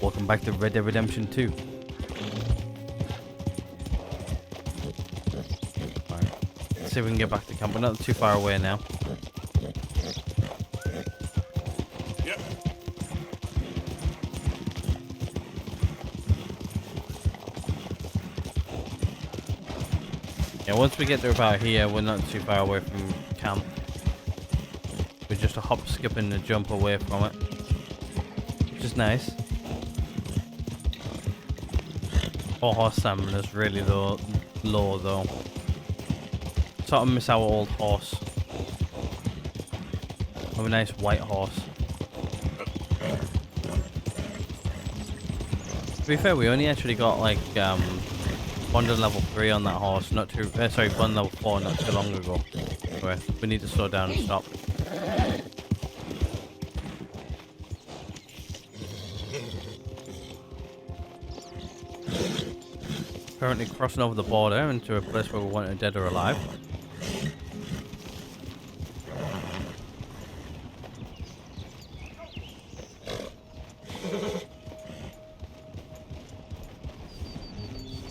Welcome back to Red Dead Redemption 2. Alright, let's see if we can get back to camp. We're not too far away now. Yep. Yeah, once we get to about here, we're not too far away from camp. We're just a hop, skip, and a jump away from it, which is nice. Oh, horse stamina's really low though. Sort of miss our old horse. Have a nice white horse. To be fair, we only actually got like bond level 3 on that horse, not too sorry, bond level 4 not too long ago. Anyway, we need to slow down and stop. Currently crossing over the border into a place where we want it dead or alive.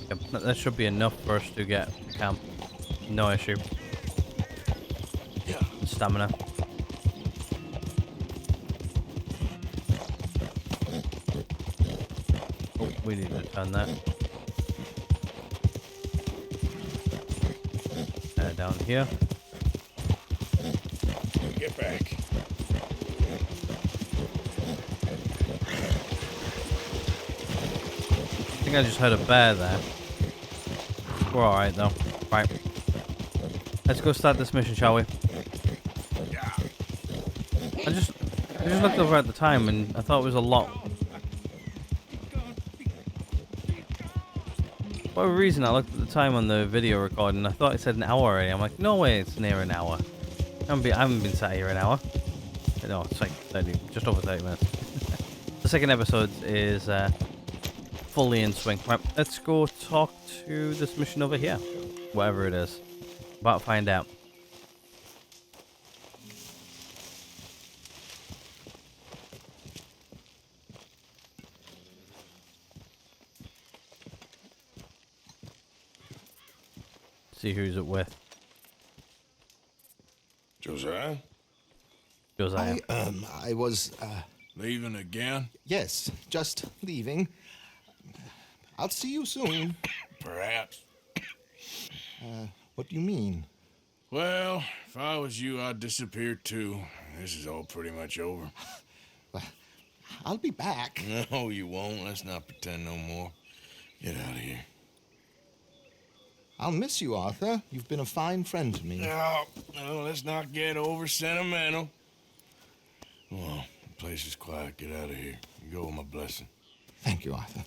Yep, that should be enough for us to get to camp. No issue. Yeah. Stamina. Oh, we need to turn that. Down here. Get back. I think I just heard a bear there. We're alright though. Right. Let's go start this mission, shall we? Yeah. I just looked over at the time and I thought it was a lot. For whatever reason, I looked at the time on the video recording. I thought it said an hour already. I'm like, no way, it's near an hour. I haven't been sat here an hour. No, it's like 30, just over 30 minutes. The second episode is fully in swing. Right, let's go talk to this mission over here. Whatever it is. About to find out. See who's it with. Josiah? Josiah. I was, Leaving again? yes, just leaving. I'll see you soon. Perhaps. What do you mean? Well, if I was you, I'd disappear too. This is all pretty much over. Well, I'll be back. No, you won't. Let's not pretend no more. Get out of here. I'll miss you, Arthur. You've been a fine friend to me. No, let's not get over sentimental. Well, the place is quiet. Get out of here. You go with my blessing. Thank you, Arthur.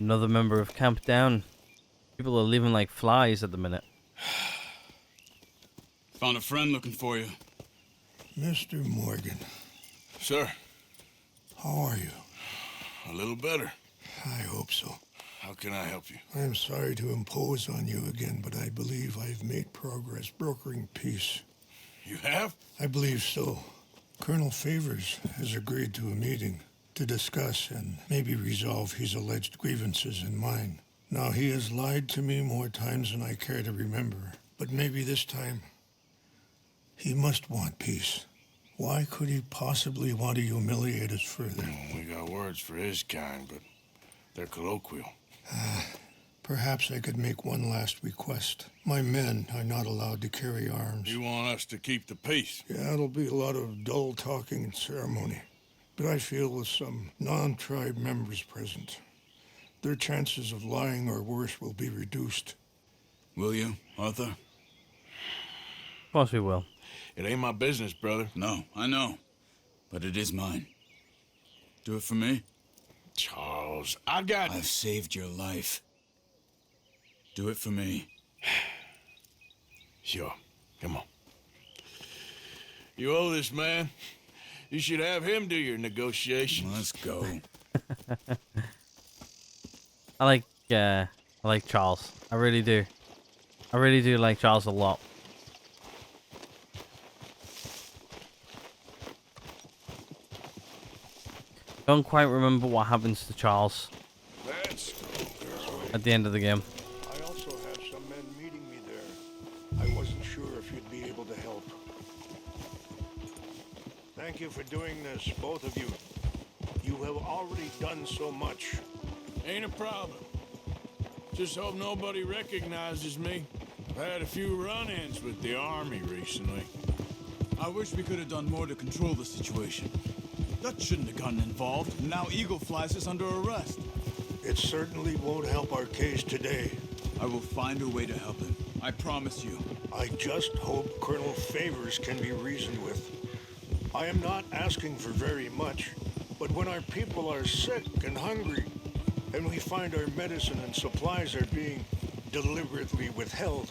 Another member of Camp Down. People are leaving like flies at the minute. Found a friend looking for you. Mr. Morgan, Sir, how are you? a little better. I hope so. How can I help you? I am sorry to impose on you again, but I believe I've made progress brokering peace. You have? I believe so. Colonel Favors has agreed to a meeting to discuss and maybe resolve his alleged grievances and mine. Now, he has lied to me more times than I care to remember, but maybe this time he must want peace. Why could he possibly want to humiliate us further? We got words for his kind, but they're colloquial. Perhaps I could make one last request. My men are not allowed to carry arms. You want us to keep the peace? Yeah, it'll be a lot of dull talking and ceremony. But I feel with some non-tribe members present, their chances of lying or worse will be reduced. Will you, Arthur? Of course we will. It ain't my business, brother. No, I know. But it is mine. Do it for me? Charles, I've saved your life. Do it for me. Sure. Come on. You owe this man. You should have him do your negotiations. Let's go. I like Charles. I really do. I really do like Charles a lot. Don't quite remember what happens to Charles That's at the end of the game. I also have some men meeting me there. I wasn't sure if you'd be able to help. Thank you for doing this, both of you. You have already done so much. ain't a problem. Just hope nobody recognizes me. I've had a few run-ins with the army recently. I wish we could have done more to control the situation. Dutch shouldn't have gotten involved. Now Eagle flies us under arrest. It certainly won't help our case today. I will find a way to help him. I promise you. I just hope Colonel Favors can be reasoned with. I am not asking for very much, but when our people are sick and hungry, and we find our medicine and supplies are being deliberately withheld,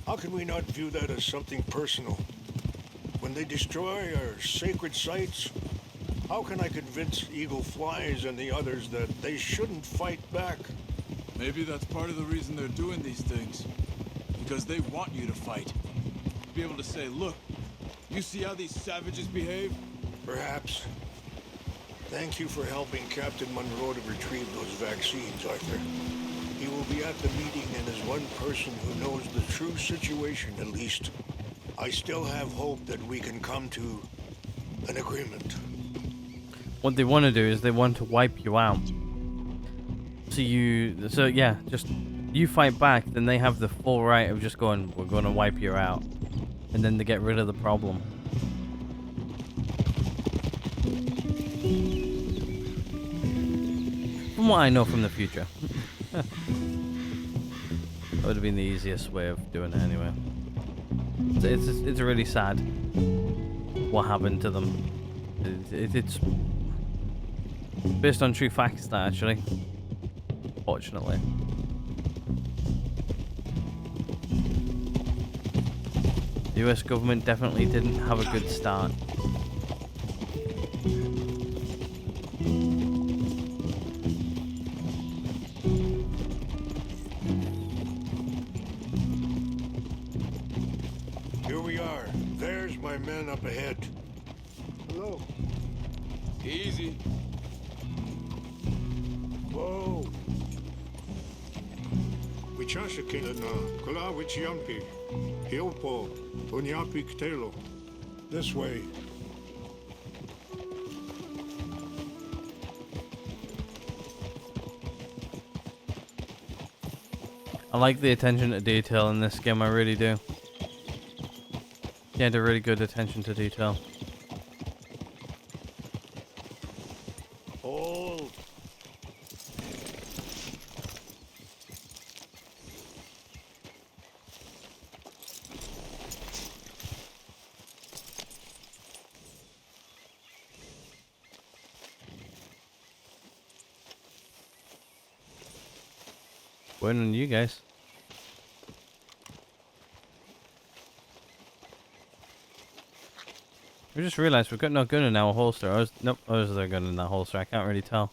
how can we not view that as something personal? When they destroy our sacred sites, how can I convince Eagle Flies and the others that they shouldn't fight back? Maybe that's part of the reason they're doing these things. Because they want you to fight. Be able to say, look, you see how these savages behave? Perhaps. Thank you for helping Captain Monroe to retrieve those vaccines, Arthur. He will be at the meeting and is one person who knows the true situation, at least. I still have hope that we can come to an agreement. What they want to do is they want to wipe you out. So yeah, just you fight back, then they have the full right of just going, we're going to wipe you out. And then they get rid of the problem. From what I know from the future. That would have been the easiest way of doing it anyway. It's really sad what happened to them. It's based on true facts, that actually. Fortunately. The US government definitely didn't have a good start. Here we are. There's my men up ahead. Hello. Easy. Whoa. Wichashikina na kula wichiampi. Hiopo. Unyapi ktelo. This way. I like the attention to detail in this game, I really do. Yeah, they're really good attention to detail. Hold. Waiting on you guys. We just realized we've got no gun in our holster. Nope, there's a gun in that holster. I can't really tell.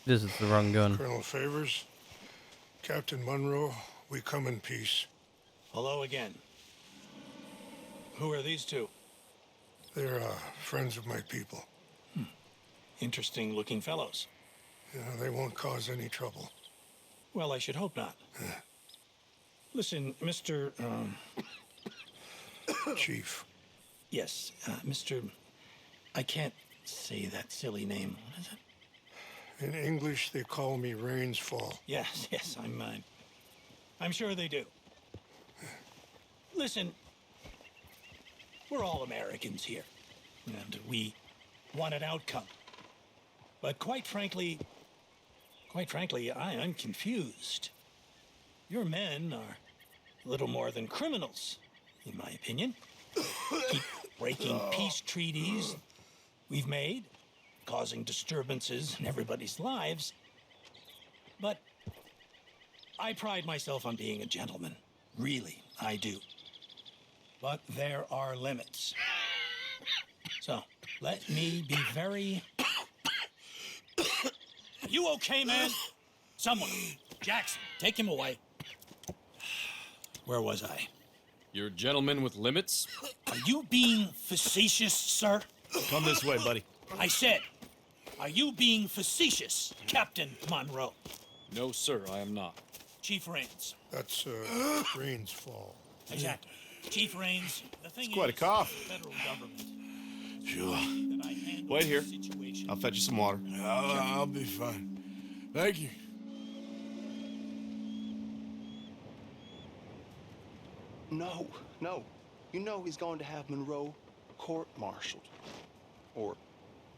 This is the wrong gun. Colonel Favors, Captain Monroe, we come in peace. Hello again. Who are these two? They're friends of my people. Interesting looking fellows. They won't cause any trouble. Well, I should hope not. Listen, Mr. Chief. Yes, Mr. I can't say that silly name. What is it? In English, they call me Rainsfall. Yes, I'm sure they do. Listen, we're all Americans here, and we want an outcome. But quite frankly, I'm confused. Your men are little more than criminals, in my opinion. Keep breaking peace treaties we've made, causing disturbances in everybody's lives. But I pride myself on being a gentleman. Really, I do. But there are limits. So, let me be very... You okay, man? Someone. Jackson, take him away. Where was I? You're a gentleman with limits? Are you being facetious, sir? Come this way, buddy. I said, are you being facetious, Captain Monroe? No, sir, I am not. Chief Rains. That's Rain's fault. Exactly. Chief Rains, the thing Quite a is, cough. the federal government, Sure. that I handle Wait here. the situation. I'll fetch you some water. I'll be fine. Thank you. No, no. You know he's going to have Monroe court-martialed. Or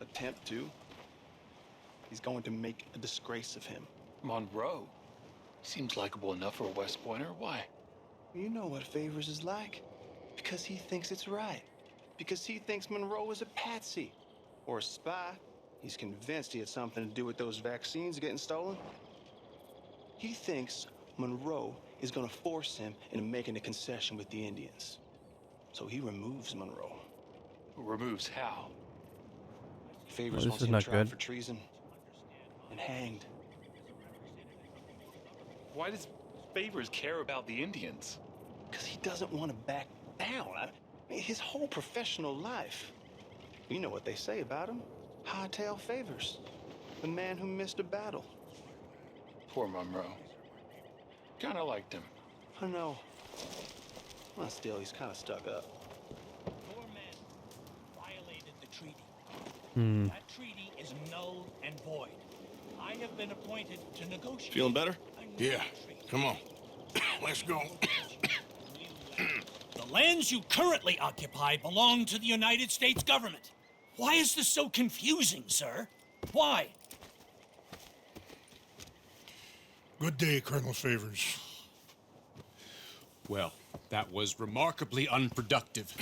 attempt to. He's going to make a disgrace of him. Monroe? Seems likable enough for a West Pointer. Why? You know what Favors is like. Because he thinks it's right. Because he thinks Monroe is a patsy. Or a spy. He's convinced he had something to do with those vaccines getting stolen. He thinks Monroe is gonna force him into making a concession with the Indians. So he removes Monroe. Removes how? Favors Well, this wants is him not tried good. for treason and hanged. Why does Favors care about the Indians? Because he doesn't want to back down. His whole professional life. You know what they say about him. Hightail Favors. The man who missed a battle. Poor Monroe. Kinda liked him. I know. Well, still, he's kind of stuck up. Your men violated the treaty. Hmm. That treaty is null and void. I have been appointed to negotiate. Feeling better? a new Yeah. treaty. Come on. Let's go. The lands you currently occupy belong to the United States government. Why is this so confusing, sir? Why? Good day, Colonel Favors. Well, that was remarkably unproductive.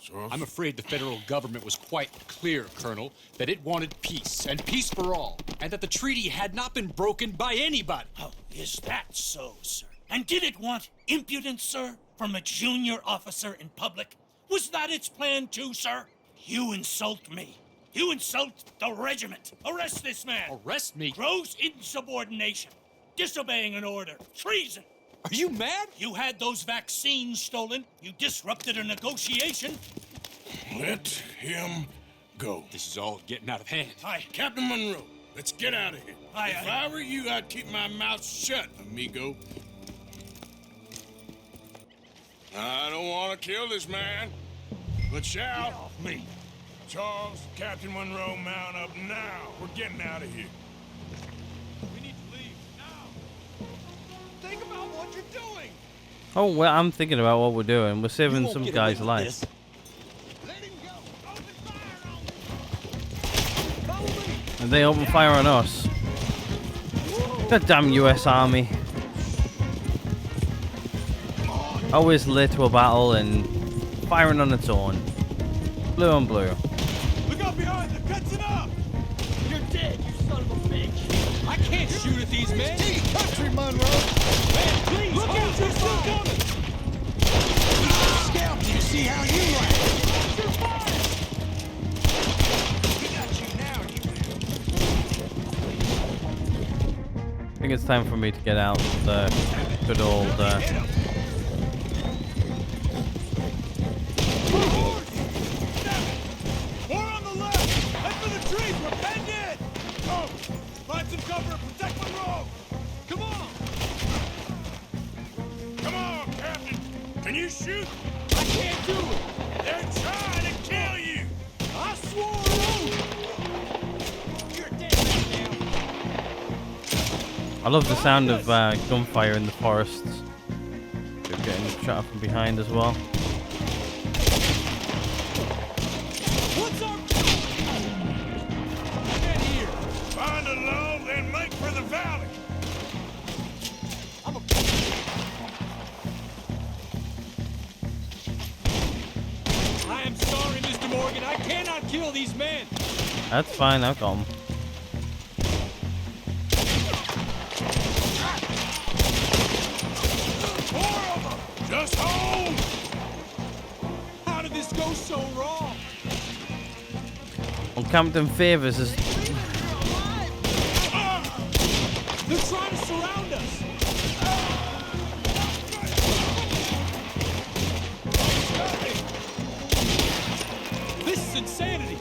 So, I'm afraid the federal government was quite clear, Colonel, that it wanted peace, and peace for all, and that the treaty had not been broken by anybody. Oh, is that so, sir? And did it want impudence, sir, from a junior officer in public? Was that its plan too, sir? You insult me. You insult the regiment. Arrest this man. Arrest me? Gross insubordination. Disobeying an order. Treason. Are you mad? You had those vaccines stolen. You disrupted a negotiation. let him go. This is all getting out of hand. Aye. Captain Monroe, let's get out of here. Aye, If aye. I were you, I'd keep my mouth shut, amigo. I don't want to kill this man, but shall. Get off me. Charles, Captain Monroe, mount up now. We're getting out of here. We need to leave now. Think about what you're doing. Oh, well, I'm thinking about what we're doing. We're saving some guy's life. Let him go. Open fire on me. Follow me. And they open fire on us. Goddamn US Army. Always late to a battle and firing on its own. Blue on blue. Look out behind them. Catching up. You're dead, you son of a bitch. I can't shoot at these men. Country, Monroe. Man, please. Look out, you're still coming. Scalp, do you see how you like? You're fine. We got you now, you I think it's time for me to get out the good old More on the left! Head for the trees! We're penned in! Go! Find some cover and protect Monroe! Come on! Come on, Captain. Can you shoot? I can't do it! They're trying to kill you. I swore an oath! You're dead right now! I love the sound of gunfire in the forests. They're getting shot from behind as well. What's our... Get here! Find a lull and make for the valley. I am sorry, Mr. Morgan. I cannot kill these men! That's fine, I've got 'em. Four of them. Just hold. How did this go so wrong? Well, Captain Favors is They're trying to surround us! insanity!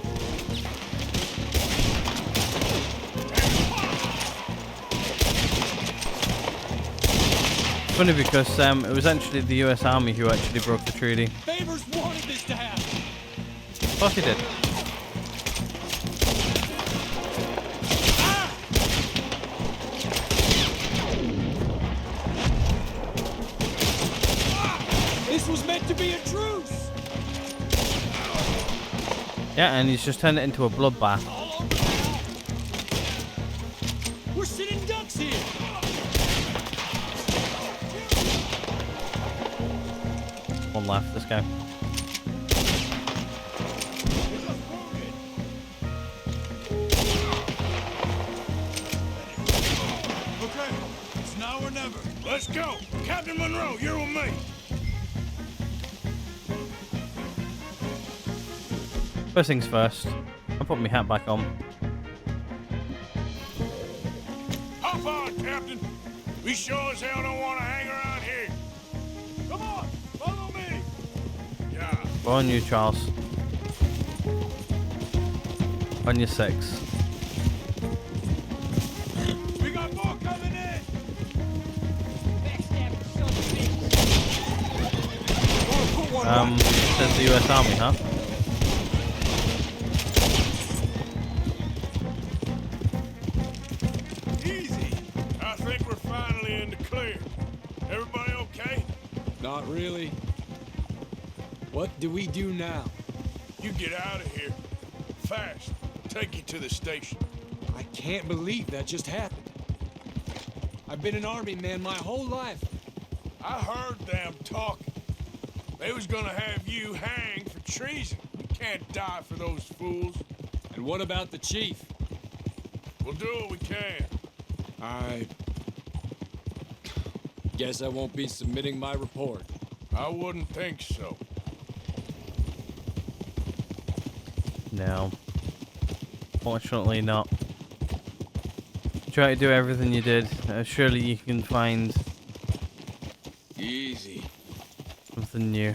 Funny because it was actually the US Army who actually broke the treaty. Favors wanted this to happen! Of course he did. This was meant to be a truce! Yeah, and he's just turned it into a bloodbath. All over now! We're sitting ducks here! One left, this guy. Okay, it's now or never. Let's go. Captain Monroe, you're with me. First things first, I'll put my hat back on. Hop on, Captain. We sure as hell don't want to hang around here. Come on, follow me. Yeah. Go on you, Charles. On your 6. We got more coming in. Says the US Army, huh? Easy. I think we're finally in the clear. Everybody okay? Not really. What do we do now? You get out of here. Fast. Take you to the station. I can't believe that just happened. I've been an army man my whole life. I heard them talking. They was gonna have you hanged for treason. You can't die for those fools. And what about the chief? We'll do what we can. I guess I won't be submitting my report. I wouldn't think so. No. Fortunately not. Try to do everything you did. Surely you can find Easy. something new.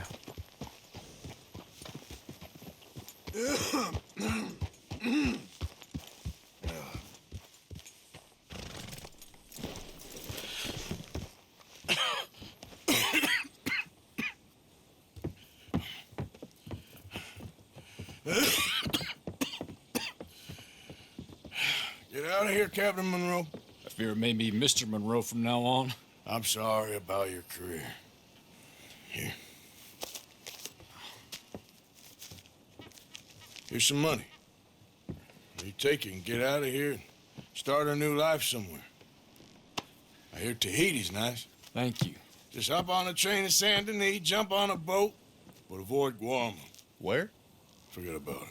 Get out of here, Captain Monroe. I fear it may be Mr. Monroe from now on. I'm sorry about your career. Here. Here's some money. You take it and get out of here and start a new life somewhere. I hear Tahiti's nice. Thank you. Just hop on a train to Saint Denis, jump on a boat, but avoid Guam. Where? Forget about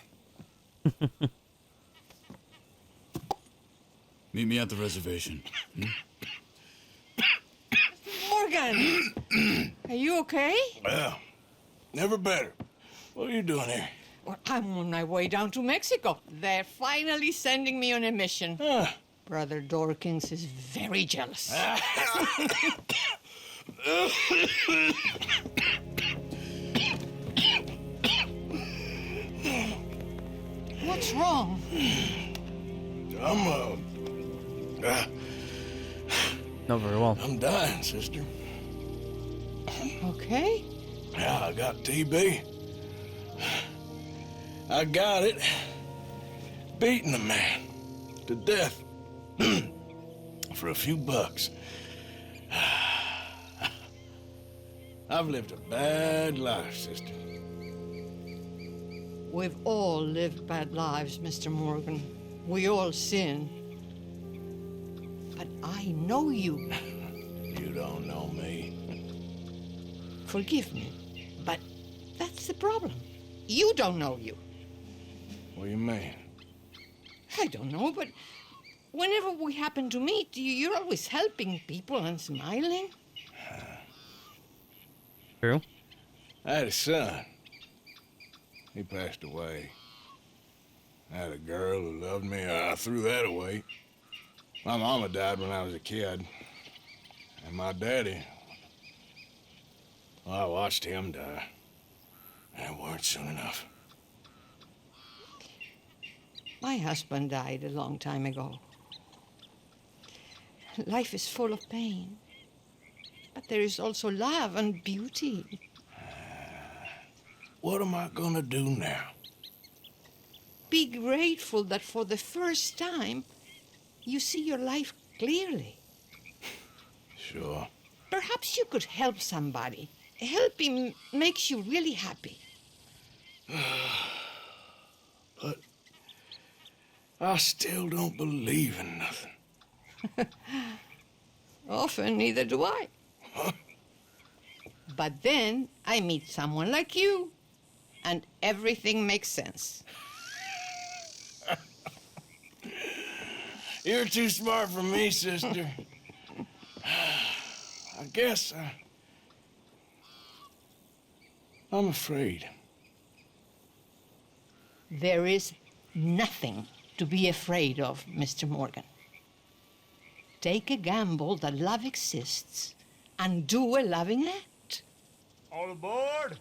it. Meet me at the reservation. Morgan! Are you okay? Well, never better. What are you doing here? Well, I'm on my way down to Mexico. They're finally sending me on a mission. Brother Dorkins is very jealous. What's wrong? Not very well. I'm dying, sister. Okay. Yeah, I got TB. I got it. Beating a man to death for a few bucks. I've lived a bad life, sister. We've all lived bad lives, Mr. Morgan. We all sin. But I know you. You don't know me. Forgive me, but that's the problem. You don't know you. What do you mean? I don't know, but whenever we happen to meet, you're always helping people and smiling. True. I had a son. He passed away. I had a girl who loved me. I threw that away. My mama died when I was a kid. And my daddy, well, I watched him die. And it weren't soon enough. My husband died a long time ago. Life is full of pain. But there is also love and beauty. What am I gonna do now? Be grateful that for the first time, you see your life clearly. Sure. Perhaps you could help somebody. Helping makes you really happy. But I still don't believe in nothing. Often, neither do I. But then I meet someone like you, and everything makes sense. You're too smart for me, sister. I guess I'm afraid. There is nothing to be afraid of, Mr. Morgan. Take a gamble that love exists and do a loving act. All aboard!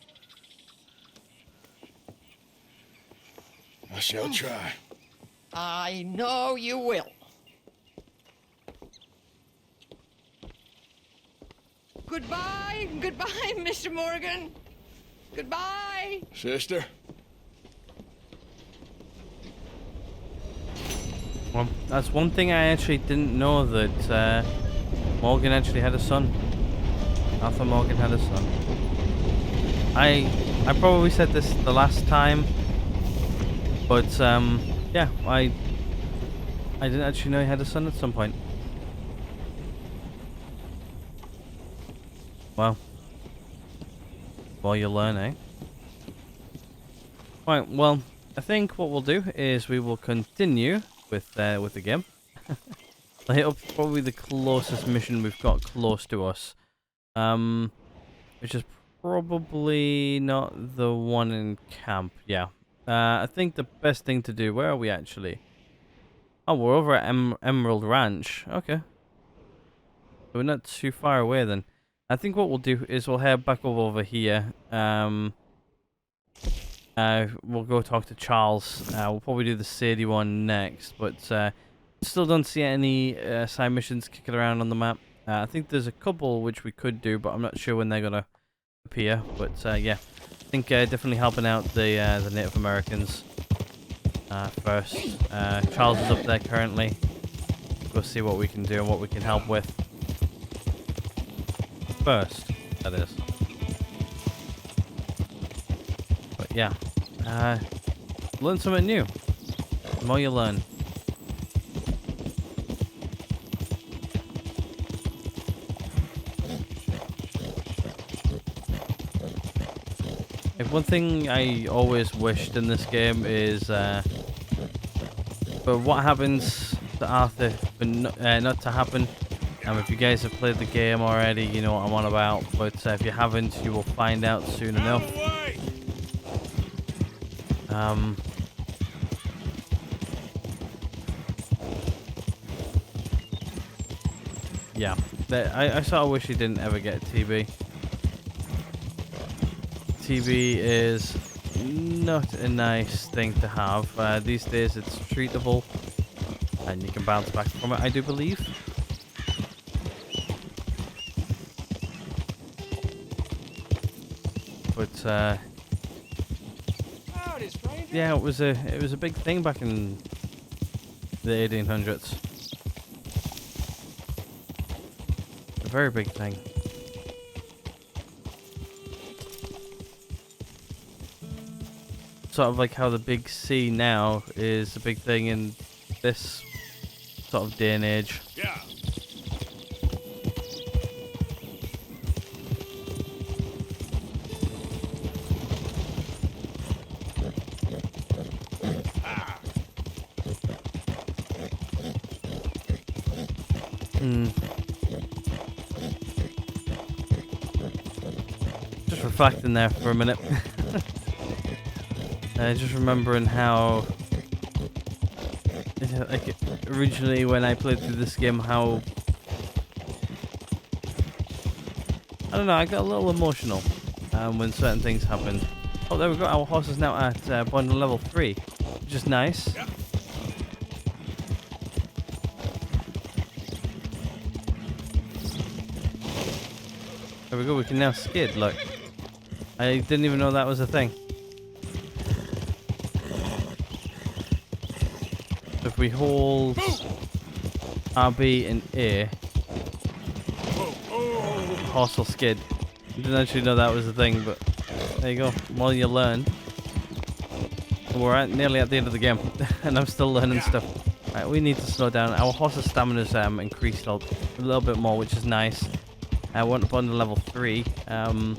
I shall try. I know you will. Goodbye, goodbye, Mr. Morgan. Goodbye. Sister? Well, that's one thing I actually didn't know, that Morgan actually had a son. Arthur Morgan had a son. I probably said this the last time, but yeah, I didn't actually know he had a son at some point. Well, you learn, eh? Right, well, I think what we'll do is we will continue with the game. I'll hit up probably the closest mission we've got close to us, which is probably not the one in camp. Yeah, I think the best thing to do. Where are we actually? Oh, we're over at Emerald Ranch. Okay, we're not too far away then. I think what we'll do is we'll head back over here. We'll go talk to Charles. We'll probably do the Sadie one next, but still don't see any side missions kicking around on the map. I think there's a couple which we could do, but I'm not sure when they're gonna appear. But yeah, I think definitely helping out the Native Americans first. Charles is up there currently. We'll see what we can do and what we can help with first, that is. But yeah, learn something new. The more you learn. If one thing I always wished in this game is for what happens to Arthur, but not to happen. If you guys have played the game already, you know what I'm on about. But if you haven't, you will find out soon enough. Yeah, I sort of wish he didn't ever get TB. TB is not a nice thing to have. These days it's treatable, and you can bounce back from it, I do believe. But yeah, it was a big thing back in the 1800s. A very big thing. Sort of like how the big C now is a big thing in this sort of day and age. Yeah. Just reflecting there for a minute. Just remembering how, like, originally when I played through this game, how, I don't know, I got a little emotional when certain things happened. Oh, there we go. Our horse is now at bond level 3, which is nice. we go. We can now skid. Look, I didn't even know that was a thing. So if we hold RB and A, horse will skid. I didn't actually know that was a thing, but there you go. More you learn. We're nearly at the end of the game, and I'm still learning stuff. Right, we need to slow down. Our horse's stamina's increased a little bit more, which is nice. I went up on the level 3. I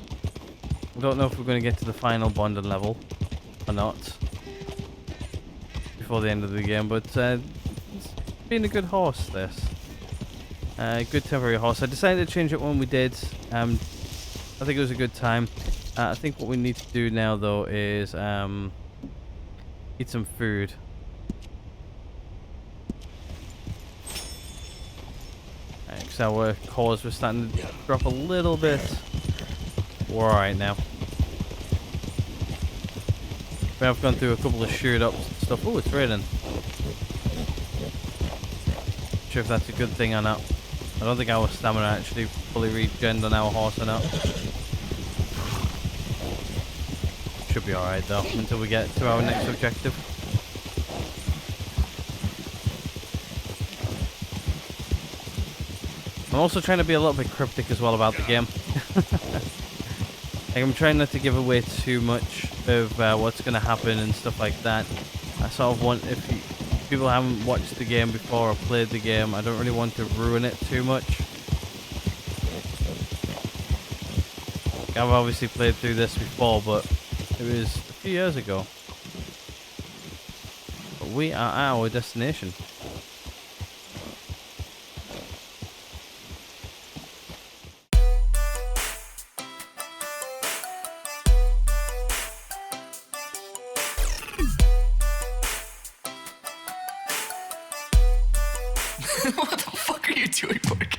don't know if we're going to get to the final bonding level or not before the end of the game, but it's been a good horse, this. Good temporary horse. I decided to change it when we did. I think it was a good time. I think what we need to do now, though, is eat some food. Because our cores were starting to drop a little bit. We're alright now. We have gone through a couple of shoot ups and stuff. Oh, it's raining. Not sure if that's a good thing or not. I don't think our stamina actually fully regened on our horse or not. Should be alright though, until we get to our next objective. I'm also trying to be a little bit cryptic as well about the game. Like, I'm trying not to give away too much of what's going to happen and stuff like that. I sort of want, if people haven't watched the game before or played the game, I don't really want to ruin it too much. Like, I've obviously played through this before, but it was a few years ago. But we are at our destination. What the fuck are you doing, Morgan?